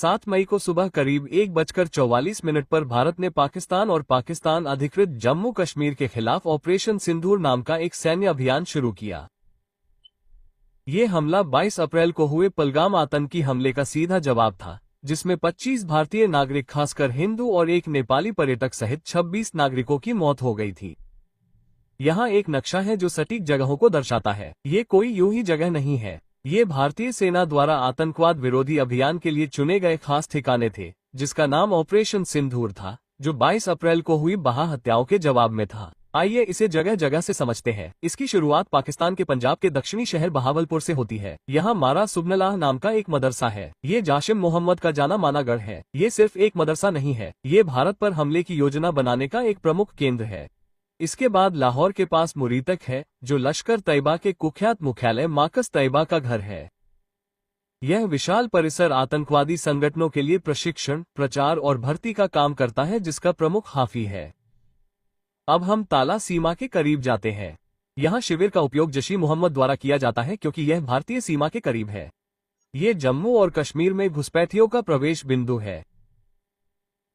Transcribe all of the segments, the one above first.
7 मई को सुबह करीब 1:44 पर भारत ने पाकिस्तान और पाकिस्तान अधिकृत जम्मू कश्मीर के खिलाफ ऑपरेशन सिंदूर नाम का एक सैन्य अभियान शुरू किया। ये हमला 22 अप्रैल को हुए पहलगाम आतंकी हमले का सीधा जवाब था, जिसमें 25 भारतीय नागरिक खासकर हिंदू और एक नेपाली पर्यटक सहित 26 नागरिकों की मौत हो गई थी। यहाँ एक नक्शा है जो सटीक जगहों को दर्शाता है। ये कोई यूं ही जगह नहीं है, ये भारतीय सेना द्वारा आतंकवाद विरोधी अभियान के लिए चुने गए खास ठिकाने थे, जिसका नाम ऑपरेशन सिंदूर था, जो 22 अप्रैल को हुई बहा हत्याओं के जवाब में था। आइए इसे जगह जगह से समझते हैं। इसकी शुरुआत पाकिस्तान के पंजाब के दक्षिणी शहर बहावलपुर से होती है। यहाँ मारा सुबनलाह नाम का एक मदरसा है। ये जाशिम मोहम्मद का जाना माना गढ़ है। ये सिर्फ एक मदरसा नहीं है, ये भारत पर हमले की योजना बनाने का एक प्रमुख केंद्र है। इसके बाद लाहौर के पास मुरीतक है, जो लश्कर तैयबा के कुख्यात मुख्यालय मार्कस तैयबा का घर है। यह विशाल परिसर आतंकवादी संगठनों के लिए प्रशिक्षण, प्रचार और भर्ती का काम करता है, जिसका प्रमुख हाफी है। अब हम ताला सीमा के करीब जाते हैं। यहाँ शिविर का उपयोग जैश-ए मोहम्मद द्वारा किया जाता है, क्योंकि यह भारतीय सीमा के करीब है। ये जम्मू और कश्मीर में घुसपैठियों का प्रवेश बिंदु है।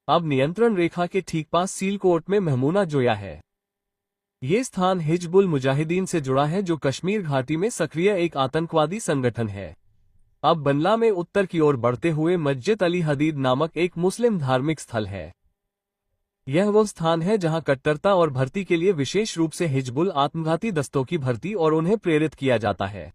अब नियंत्रण रेखा के ठीक पास सीलकोट में महमूना जोया है। ये स्थान हिजबुल मुजाहिदीन से जुड़ा है, जो कश्मीर घाटी में सक्रिय एक आतंकवादी संगठन है। अब बनला में उत्तर की ओर बढ़ते हुए मस्जिद अली हदीद नामक एक मुस्लिम धार्मिक स्थल है। यह वो स्थान है जहां कट्टरता और भर्ती के लिए विशेष रूप से हिजबुल आत्मघाती दस्तों की भर्ती और उन्हें प्रेरित किया जाता है।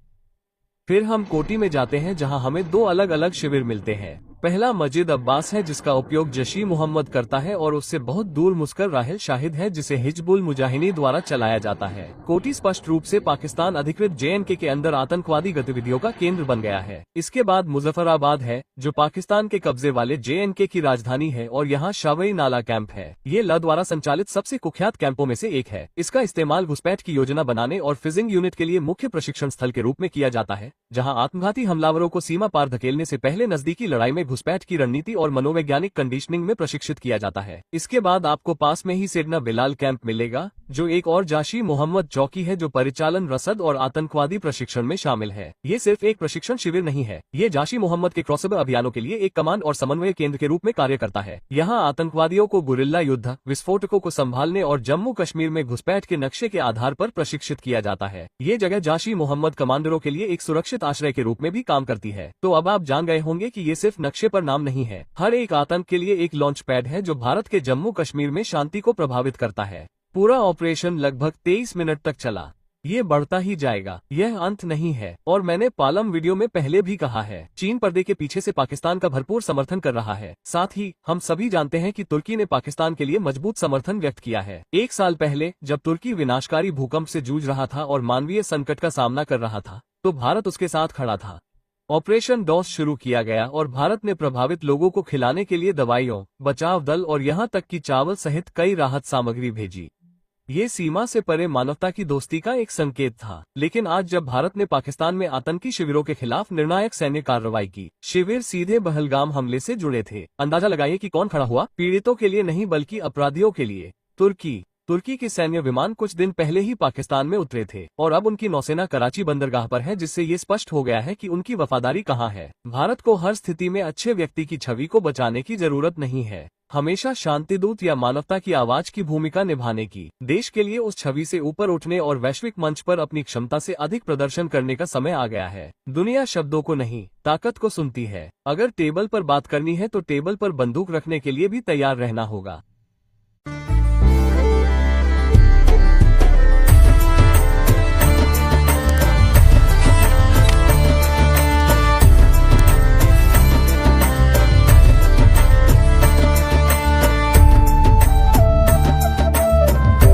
फिर हम कोटी में जाते हैं, जहां हमें 2 अलग अलग शिविर मिलते हैं। पहला मस्जिद अब्बास है, जिसका उपयोग जैश-ए मोहम्मद करता है, और उससे बहुत दूर मुस्कर राहिल शाहिद है, जिसे हिजबुल मुजाहिदीन द्वारा चलाया जाता है। कोटी स्पष्ट रूप से पाकिस्तान अधिकृत JNK के अंदर आतंकवादी गतिविधियों का केंद्र बन गया है। इसके बाद मुजफ्फराबाद है, जो पाकिस्तान के कब्जे वाले JNK की राजधानी है, और यहाँ शावई नाला कैंप है। ये ला द्वारा संचालित सबसे कुख्यात कैंपों में से एक है। इसका इस्तेमाल घुसपैठ की योजना बनाने और फिजिंग यूनिट के लिए मुख्य प्रशिक्षण स्थल के रूप में किया जाता है, जहाँ आत्मघाती हमलावरों को सीमा पार धकेलने से पहले नजदीकी लड़ाई में घुसपैठ की रणनीति और मनोवैज्ञानिक कंडीशनिंग में प्रशिक्षित किया जाता है। इसके बाद आपको पास में ही सेडना बिलाल कैंप मिलेगा, जो एक और जैश-ए मोहम्मद चौकी है, जो परिचालन, रसद और आतंकवादी प्रशिक्षण में शामिल है। ये सिर्फ एक प्रशिक्षण शिविर नहीं है, ये जैश-ए मोहम्मद के क्रॉसओवर अभियानों के लिए एक कमांड और समन्वय केंद्र के रूप में कार्य करता है। यहाँ आतंकवादियों को गुरिल्ला युद्ध, विस्फोटकों को संभालने और जम्मू कश्मीर में घुसपैठ के नक्शे के आधार पर प्रशिक्षित किया जाता है। ये जगह जैश-ए मोहम्मद कमांडरों के लिए एक सुरक्षित आश्रय के रूप में भी काम करती है। तो अब आप जान गए होंगे कि ये सिर्फ नक्शे पर नाम नहीं है, हर एक आतंक के लिए एक लॉन्च पैड है, जो भारत के जम्मू कश्मीर में शांति को प्रभावित करता है। पूरा ऑपरेशन लगभग 23 मिनट तक चला। ये बढ़ता ही जाएगा, यह अंत नहीं है। और मैंने पालम वीडियो में पहले भी कहा है, चीन पर्दे के पीछे से पाकिस्तान का भरपूर समर्थन कर रहा है। साथ ही हम सभी जानते हैं कि तुर्की ने पाकिस्तान के लिए मजबूत समर्थन व्यक्त किया है। 1 साल पहले जब तुर्की विनाशकारी भूकंप से जूझ रहा था और मानवीय संकट का सामना कर रहा था, तो भारत उसके साथ खड़ा था। ऑपरेशन डॉस शुरू किया गया और भारत ने प्रभावित लोगों को खिलाने के लिए दवाइयों, बचाव दल और यहाँ तक कि चावल सहित कई राहत सामग्री भेजी। ये सीमा से परे मानवता की दोस्ती का एक संकेत था। लेकिन आज जब भारत ने पाकिस्तान में आतंकी शिविरों के खिलाफ निर्णायक सैन्य कार्रवाई की, शिविर सीधे पहलगाम हमले से जुड़े थे। अंदाजा लगाइए कि कौन खड़ा हुआ? पीड़ितों के लिए नहीं, बल्कि अपराधियों के लिए। तुर्की के सैन्य विमान कुछ दिन पहले ही पाकिस्तान में उतरे थे, और अब उनकी नौसेना कराची बंदरगाह पर है, जिससे ये स्पष्ट हो गया है कि उनकी वफादारी कहाँ है। भारत को हर स्थिति में अच्छे व्यक्ति की छवि को बचाने की जरूरत नहीं है, हमेशा शांतिदूत या मानवता की आवाज की भूमिका निभाने की। देश के लिए उस छवि से ऊपर उठने और वैश्विक मंच पर अपनी क्षमता से अधिक प्रदर्शन करने का समय आ गया है। दुनिया शब्दों को नहीं, ताकत को सुनती है। अगर टेबल पर बात करनी है तो टेबल पर बंदूक रखने के लिए भी तैयार रहना होगा।